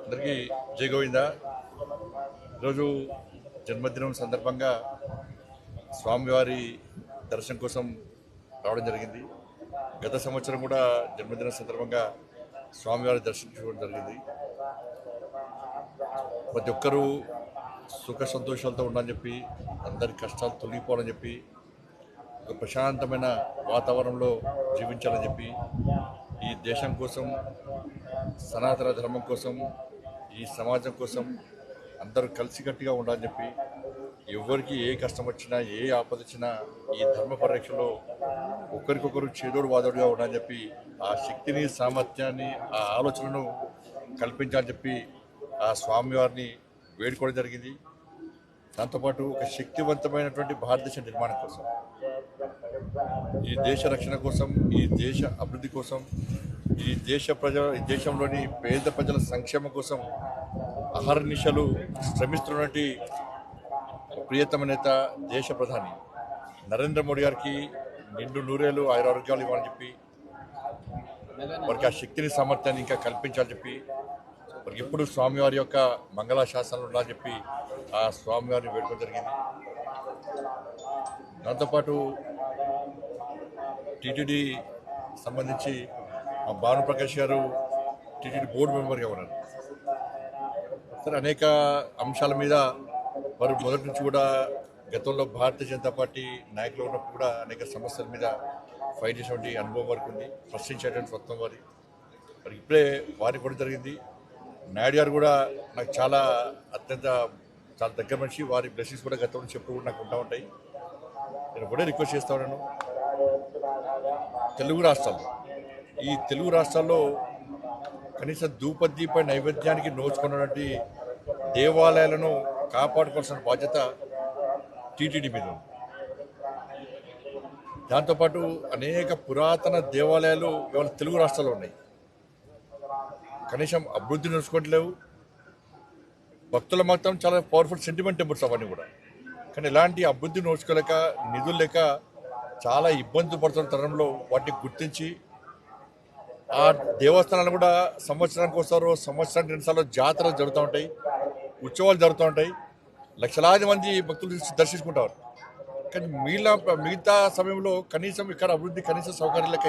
అందరికీ జై గోవింద. ఈరోజు జన్మదినం సందర్భంగా స్వామివారి దర్శనం కోసం రావడం జరిగింది. గత సంవత్సరం కూడా జన్మదినం సందర్భంగా స్వామివారి దర్శించుకోవడం జరిగింది. ప్రతి ఒక్కరూ సుఖ సంతోషాలతో ఉండాలని చెప్పి, అందరి కష్టాలు తొలగిపోవాలని చెప్పి, ఒక ప్రశాంతమైన వాతావరణంలో జీవించాలని చెప్పి, ఈ దేశం కోసం, సనాతన ధర్మం కోసం, ఈ సమాజం కోసం అందరూ కలిసికట్టుగా ఉండాలని చెప్పి, ఎవరికి ఏ కష్టం వచ్చినా, ఏ ఆపద వచ్చినా ఈ ధర్మ పరిరక్షలో ఒకరికొకరు చేదోడు వాదోడుగా ఉండాలని చెప్పి, ఆ శక్తిని, సామర్థ్యాన్ని, ఆ ఆలోచనను కల్పించాలని చెప్పి ఆ స్వామివారిని వేడుకోవడం జరిగింది. దాంతోపాటు ఒక శక్తివంతమైనటువంటి భారతదేశ నిర్మాణం కోసం, ఈ దేశ రక్షణ కోసం, ఈ దేశ అభివృద్ధి కోసం, ఈ దేశంలోని పేద ప్రజల సంక్షేమం కోసం అహర్నిశలు శ్రమిస్తున్నటువంటి ప్రియతమ నేత, దేశ ప్రధాని నరేంద్ర మోడీ గారికి నిండు నూరేళ్ళు ఆరోగ్యాలు ఇవ్వాలని చెప్పి, వారికి ఆ శక్తిని, సామర్థ్యాన్ని ఇంకా కల్పించాలని చెప్పి, వారికి ఎప్పుడు స్వామివారి యొక్క మంగళ శాసనాలు ఉండాలని చెప్పి ఆ స్వామివారిని వేడుకోవడం జరిగింది. దాంతోపాటు టీటీడీ సంబంధించి మా భానుప్రకాష్ గారు టీటీడీ బోర్డు మెంబర్గా ఉన్నారు. సరే, అనేక అంశాల మీద వారు మొదటి నుంచి కూడా గతంలో భారతీయ జనతా పార్టీ నాయకులు ఉన్నప్పుడు కూడా అనేక సమస్యల మీద ఫైట్ చేసేటువంటి అనుభవం వరకు ఉంది, ప్రశ్నించేటువంటి స్వత్వం వారి ఇప్పుడే వారికి కూడా జరిగింది. నాయుడు గారు కూడా నాకు చాలా దగ్గర మనిషి, వారి బ్లెస్సింగ్స్ కూడా గతం నుంచి ఎప్పుడు కూడా నాకు ఉంటా ఉంటాయి. నేను కూడా రిక్వెస్ట్ చేస్తా ఉన్నాను, ఈ తెలుగు రాష్ట్రాల్లో కనీసం ధూపదీప నైవేద్యానికి నోచుకున్నటువంటి దేవాలయాలను కాపాడుకోవాల్సిన బాధ్యత టీటీడీ మీద ఉంది. దాంతోపాటు అనేక పురాతన దేవాలయాలు ఇవాళ తెలుగు రాష్ట్రాల్లో ఉన్నాయి. కనీసం అభివృద్ధి నడుచుకోవట్లేవు. భక్తుల మాత్రం చాలా పవర్ఫుల్ సెంటిమెంట్ టెంపుల్స్ అవన్నీ కూడా, కానీ ఎలాంటి అభివృద్ధి నోచుకోలేక, నిధులు లేక చాలా ఇబ్బంది పడుతున్న తరంలో వాటిని గుర్తించి ఆ దేవస్థానాలు కూడా సంవత్సరానికి వస్తారు, సంవత్సరానికి 2 సార్లు జాతరలు జరుగుతూ ఉంటాయి, ఉత్సవాలు జరుగుతూ ఉంటాయి, లక్షలాది మంది భక్తులు దర్శించుకుంటారు. కానీ మిగతా సమయంలో కనీసం ఇక్కడ అభివృద్ధి, కనీస సౌకర్యాలకి